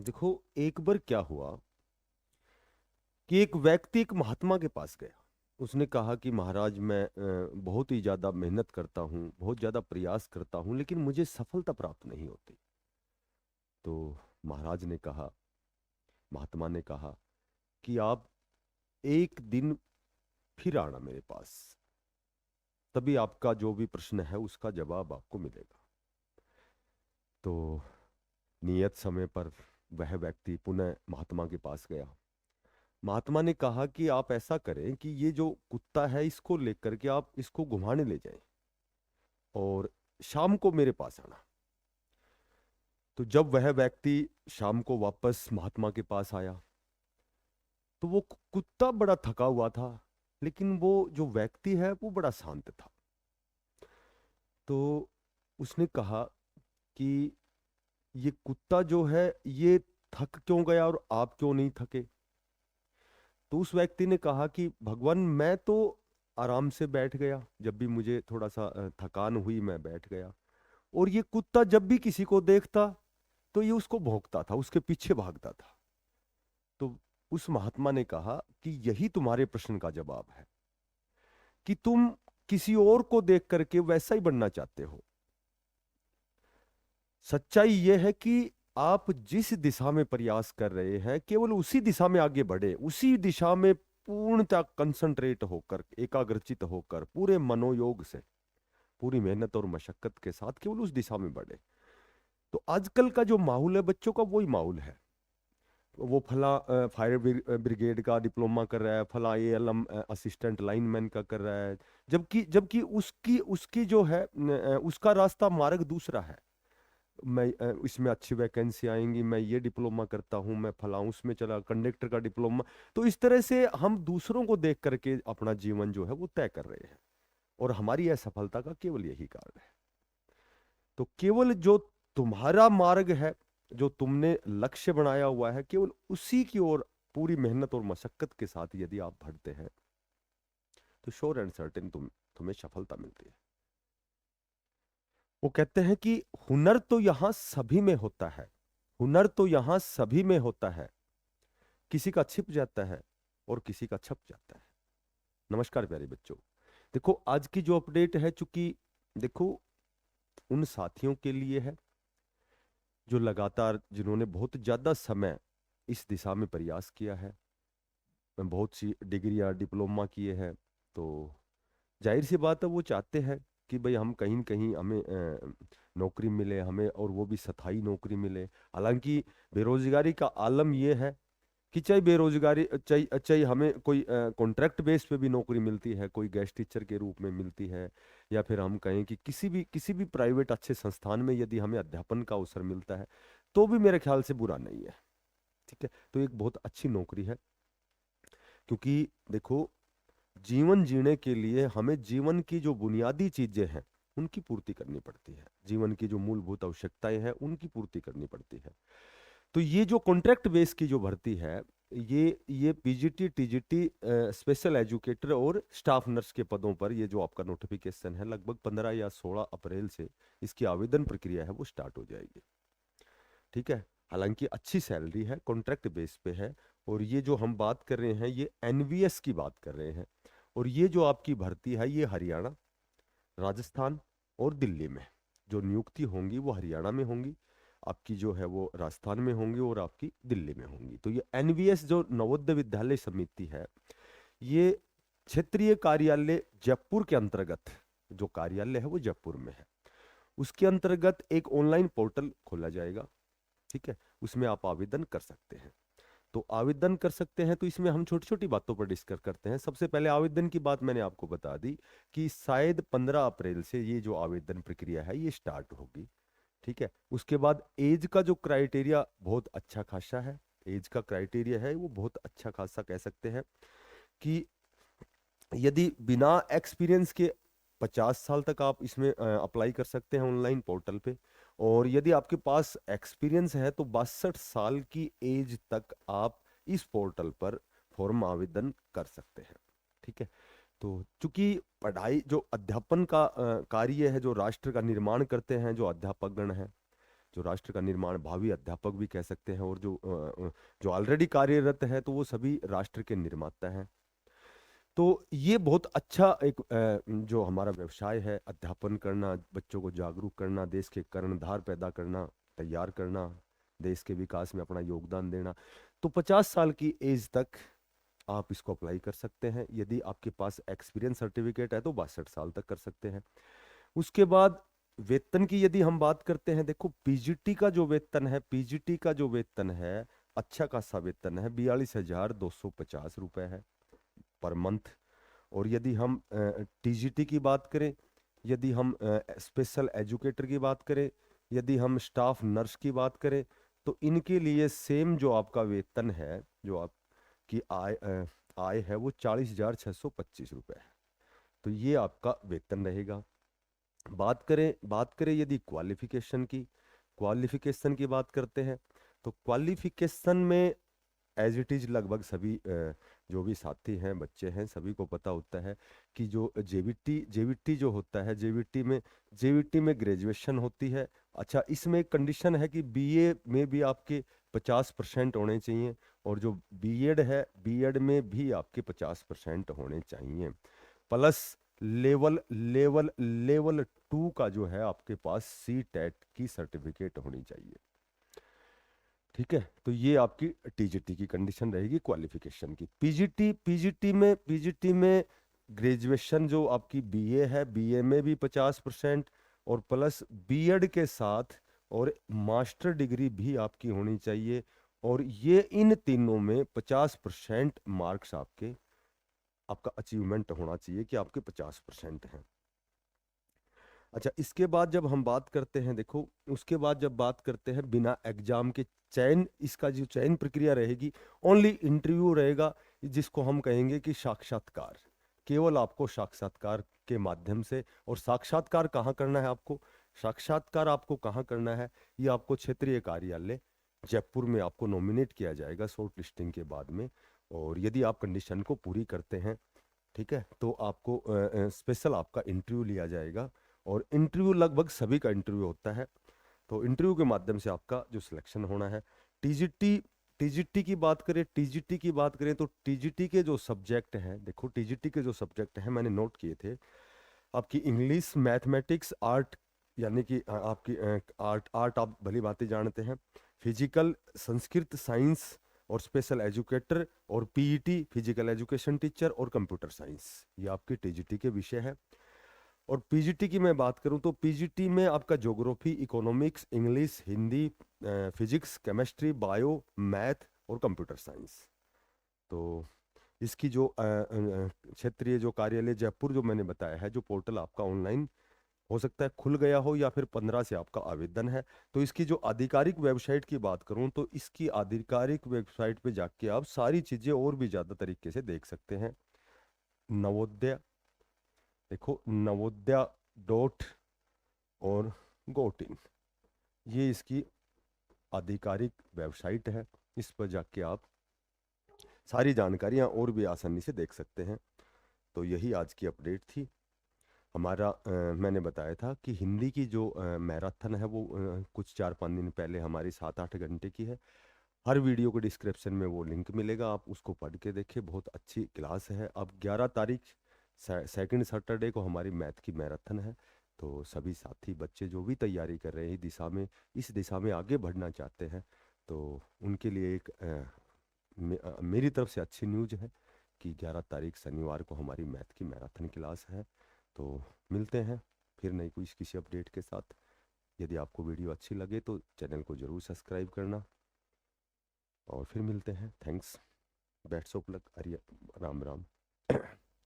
देखो, एक बार क्या हुआ कि एक व्यक्ति एक महात्मा के पास गया। उसने कहा कि महाराज, मैं बहुत ही ज्यादा मेहनत करता हूँ, बहुत ज्यादा प्रयास करता हूँ, लेकिन मुझे सफलता प्राप्त नहीं होती। तो महाराज ने कहा, महात्मा ने कहा कि आप एक दिन फिर आना मेरे पास, तभी आपका जो भी प्रश्न है उसका जवाब आपको मिलेगा। तो नियत समय पर वह व्यक्ति पुनः महात्मा के पास गया। महात्मा ने कहा कि आप ऐसा करें कि ये जो कुत्ता है इसको लेकर के आप इसको घुमाने ले जाएं और शाम को मेरे पास आना। तो जब वह व्यक्ति शाम को वापस महात्मा के पास आया, तो वो कुत्ता बड़ा थका हुआ था, लेकिन वो जो व्यक्ति है वो बड़ा शांत था। तो उसने कहा कि ये कुत्ता जो है ये थक क्यों गया और आप क्यों नहीं थके? तो उस व्यक्ति ने कहा कि भगवान, मैं तो आराम से बैठ गया, जब भी मुझे थोड़ा सा थकान हुई मैं बैठ गया, और ये कुत्ता जब भी किसी को देखता तो ये उसको भौंकता था, उसके पीछे भागता था। तो उस महात्मा ने कहा कि यही तुम्हारे प्रश्न का जवाब है कि तुम किसी और को देख करके वैसा ही बनना चाहते हो। सच्चाई यह है कि आप जिस दिशा में प्रयास कर रहे हैं केवल उसी दिशा में आगे बढ़े, उसी दिशा में पूर्णतः कंसंट्रेट होकर, एकाग्रचित होकर, पूरे मनोयोग से, पूरी मेहनत और मशक्कत के साथ केवल उस दिशा में बढ़े। तो आजकल का जो माहौल है बच्चों का, वही माहौल है। वो फला फायर ब्रिगेड का डिप्लोमा कर रहा है, फला एएलएम असिस्टेंट लाइनमैन का कर रहा है, जबकि जबकि उसकी उसकी जो है उसका रास्ता मार्ग दूसरा है। मैं इसमें अच्छी वैकेंसी आएंगी, मैं ये डिप्लोमा करता हूँ, मैं फलाऊं उसमें चला कंडक्टर का डिप्लोमा। तो इस तरह से हम दूसरों को देख करके अपना जीवन जो है वो तय कर रहे हैं, और हमारी असफलता का केवल यही कारण है। तो केवल जो तुम्हारा मार्ग है, जो तुमने लक्ष्य बनाया हुआ है, केवल उसी की ओर पूरी मेहनत और मशक्कत के साथ यदि आप बढ़ते हैं तो श्योर एंड सर्टेन तुम्हें सफलता मिलती है। वो कहते हैं कि हुनर तो यहां सभी में होता है, हुनर तो यहां सभी में होता है, किसी का छिप जाता है और किसी का छप जाता है। नमस्कार प्यारे बच्चों। देखो, आज की जो अपडेट है, चूंकि देखो उन साथियों के लिए है जो लगातार, जिन्होंने बहुत ज्यादा समय इस दिशा में प्रयास किया है, बहुत सी डिग्रियां डिप्लोमा किए हैं। तो जाहिर सी बात है वो चाहते हैं कि भाई हम कहीं न कहीं हमें नौकरी मिले, हमें, और वो भी स्थायी नौकरी मिले। हालांकि बेरोजगारी का आलम ये है कि चाहे बेरोजगारी, चाहे चाहे हमें कोई कॉन्ट्रैक्ट बेस पे भी नौकरी मिलती है, कोई गेस्ट टीचर के रूप में मिलती है, या फिर हम कहें कि किसी भी प्राइवेट अच्छे संस्थान में यदि हमें अध्यापन का अवसर मिलता है, तो भी मेरे ख्याल से बुरा नहीं है। ठीक है, तो एक बहुत अच्छी नौकरी है। क्योंकि देखो, जीवन जीने के लिए हमें जीवन की जो बुनियादी चीजें हैं उनकी पूर्ति करनी पड़ती है, जीवन की जो मूलभूत आवश्यकताएं हैं उनकी पूर्ति करनी पड़ती है। तो ये जो कॉन्ट्रैक्ट बेस की जो भर्ती है, ये पीजीटी टीजीटी स्पेशल एजुकेटर और स्टाफ नर्स के पदों पर ये जो आपका नोटिफिकेशन है, लगभग 15 या 16 अप्रैल से इसकी आवेदन प्रक्रिया है वो स्टार्ट हो जाएगी। ठीक है, हालांकि अच्छी सैलरी है, कॉन्ट्रैक्ट बेस पे है, और ये जो हम बात कर रहे हैं ये एनवीएस की बात कर रहे हैं। और ये जो आपकी भर्ती है ये हरियाणा, राजस्थान और दिल्ली में, जो नियुक्ति होंगी वो हरियाणा में होंगी, आपकी जो है वो राजस्थान में होंगी, और आपकी दिल्ली में होंगी। तो ये एनवीएस जो नवोदय विद्यालय समिति है, ये क्षेत्रीय कार्यालय जयपुर के अंतर्गत, जो कार्यालय है वो जयपुर में है, उसके अंतर्गत एक ऑनलाइन पोर्टल खोला जाएगा। ठीक है, उसमें आप आवेदन कर सकते हैं। तो आवेदन कर सकते हैं, तो इसमें हम छोटी छोटी बातों पर डिस्कस करते हैं। सबसे पहले आवेदन की बात मैंने आपको बता दी कि शायद 15 अप्रैल से ये जो आवेदन प्रक्रिया है ये स्टार्ट होगी। ठीक है, उसके बाद एज का जो क्राइटेरिया बहुत अच्छा खासा है, एज का क्राइटेरिया है वो बहुत अच्छा खासा, कह सकते हैं कि यदि बिना एक्सपीरियंस के 50 साल तक आप इसमें अप्लाई कर सकते हैं ऑनलाइन पोर्टल पे। और यदि आपके पास एक्सपीरियंस है तो 62 साल की एज तक आप इस पोर्टल पर फॉर्म आवेदन कर सकते हैं। ठीक है, तो चूंकि पढ़ाई जो अध्यापन का कार्य है, जो राष्ट्र का निर्माण करते हैं जो अध्यापक गण हैं, जो राष्ट्र का निर्माण, भावी अध्यापक भी कह सकते हैं, और जो ऑलरेडी कार्यरत है तो वो सभी राष्ट्र के निर्माता हैं। तो ये बहुत अच्छा एक जो हमारा व्यवसाय है, अध्यापन करना, बच्चों को जागरूक करना, देश के कर्णधार पैदा करना, तैयार करना, देश के विकास में अपना योगदान देना। तो 50 साल की एज तक आप इसको अप्लाई कर सकते हैं। यदि आपके पास एक्सपीरियंस सर्टिफिकेट है तो 62 साल तक कर सकते हैं। उसके बाद वेतन की यदि हम बात करते हैं, देखो पीजीटी का जो वेतन है, पीजीटी का जो वेतन है, अच्छा खासा वेतन है, 42,250 रुपए है पर मंथ। और यदि हम टीजीटी की बात करें, यदि हम स्पेशल एजुकेटर की बात करें, यदि हम स्टाफ नर्स की बात करें, तो इनके लिए सेम जो आपका वेतन है, जो आपकी आय है, वो 40,625 रुपये है। तो ये आपका वेतन रहेगा। बात करें यदि क्वालिफिकेशन की बात करते हैं, तो क्वालिफिकेशन में एज इट इज लगभग सभी जो भी साथी हैं, बच्चे हैं, सभी को पता होता है कि जो जेवीटी जो होता है, जेवीटी में ग्रेजुएशन होती है। अच्छा, इसमें एक कंडीशन है कि बीए में भी आपके 50% होने चाहिए, और जो बीएड है, बीएड में भी आपके 50% होने चाहिए, प्लस लेवल लेवल लेवल 2 का जो है आपके पास सी टेट की सर्टिफिकेट होनी चाहिए। ठीक है, तो ये आपकी टीजीटी की कंडीशन रहेगी क्वालिफिकेशन की। पीजीटी में ग्रेजुएशन जो आपकी बीए है, बीए में भी 50%, और प्लस बीएड के साथ और मास्टर डिग्री भी आपकी होनी चाहिए। और ये इन तीनों में 50% मार्क्स आपका अचीवमेंट होना चाहिए कि आपके 50% हैं। अच्छा, इसके बाद जब हम बात करते हैं, देखो उसके बाद जब बात करते हैं बिना एग्जाम के चयन, इसका जो चयन प्रक्रिया रहेगी, ओनली इंटरव्यू रहेगा, जिसको हम कहेंगे कि साक्षात्कार। केवल आपको साक्षात्कार के माध्यम से, और साक्षात्कार कहाँ करना है आपको, साक्षात्कार आपको कहाँ करना है, ये आपको क्षेत्रीय कार्यालय जयपुर में आपको नॉमिनेट किया जाएगा शॉर्ट लिस्टिंग के बाद में। और यदि आप कंडीशन को पूरी करते हैं, ठीक है, तो आपको स्पेशल आपका इंटरव्यू लिया जाएगा। और इंटरव्यू लगभग सभी का इंटरव्यू होता है, तो इंटरव्यू के माध्यम से आपका जो सिलेक्शन होना है। टीजीटी टीजीटी की बात करें, तो टीजीटी के जो सब्जेक्ट हैं, देखो टीजीटी के जो सब्जेक्ट हैं मैंने नोट किए थे, आपकी इंग्लिश, मैथमेटिक्स, आर्ट, यानी कि आपकी आर्ट आप भली बातें जानते हैं, फिजिकल, संस्कृत, साइंस, और स्पेशल एजुकेटर, और पीईटी फिजिकल एजुकेशन टीचर, और कंप्यूटर साइंस, ये आपकी टीजीटी के विषय है। और पीजीटी की मैं बात करूं तो पीजीटी में आपका geography, economics, English, Hindi, physics, chemistry, bio, math, और कंप्यूटर साइंस। तो इसकी जो क्षेत्रीय जो कार्यालय जयपुर जो मैंने बताया है, जो पोर्टल आपका ऑनलाइन हो सकता है खुल गया हो, या फिर 15 से आपका आवेदन है, तो इसकी जो आधिकारिक वेबसाइट की बात करूं तो इसकी आधिकारिक वेबसाइट पे जाके आप सारी चीज़ें और भी ज़्यादा तरीके से देख सकते हैं। नवोदय, देखो नवोदया डॉट और गोट इन, ये इसकी आधिकारिक वेबसाइट है। इस पर जाके आप सारी जानकारियां और भी आसानी से देख सकते हैं। तो यही आज की अपडेट थी हमारा। मैंने बताया था कि हिंदी की जो मैराथन है वो कुछ 4-5 दिन पहले हमारी 7-8 घंटे की है। हर वीडियो के डिस्क्रिप्शन में वो लिंक मिलेगा, आप उसको पढ़ के देखें, बहुत अच्छी क्लास है। अब 11 तारीख सेकंड सैटरडे को हमारी मैथ की मैराथन है। तो सभी साथी बच्चे जो भी तैयारी कर रहे हैं इस दिशा में आगे बढ़ना चाहते हैं, तो उनके लिए एक मेरी तरफ से अच्छी न्यूज़ है कि 11 तारीख शनिवार को हमारी मैथ की मैराथन क्लास है। तो मिलते हैं फिर नई किसी अपडेट के साथ। यदि आपको वीडियो अच्छी लगे तो चैनल को ज़रूर सब्सक्राइब करना, और फिर मिलते हैं। Thanks, best of luck, Ram Ram.